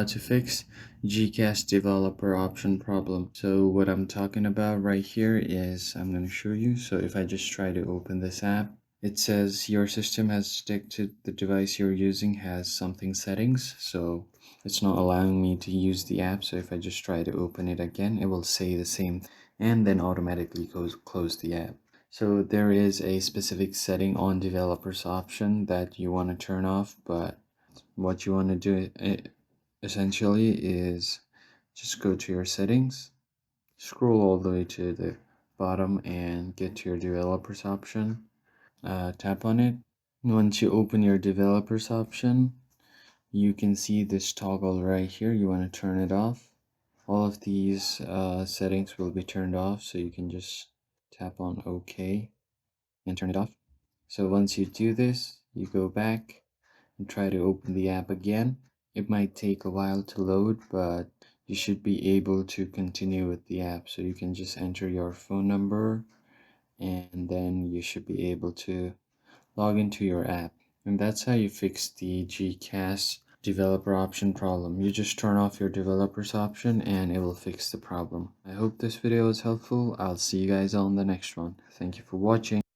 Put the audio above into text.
how to fix GCash developer option problem. So what I'm talking about right here is I'm going to show you. So if I just try to open this app, it says your system has detected the device you're using has something settings. So it's not allowing me to use the app. So if I just try to open it again, it will say the same and then automatically close the app. So there is a specific setting on developers option that you want to turn off, but what you want to do essentially is just go to your settings, scroll all the way to the bottom and get to your developers option. Tap on it. Once you open your developers option, you can see this toggle right here. You want to turn it off. All of these settings will be turned off, so you can just tap on OK and turn it off. So once you do this, you go back and try to open the app again. It might take a while to load, but you should be able to continue with the app. So you can just enter your phone number and then you should be able to log into your app. And that's how you fix the GCash developer option problem. You just turn off your developers option and it will fix the problem. I hope this video was helpful. I'll see you guys on the next one. Thank you for watching.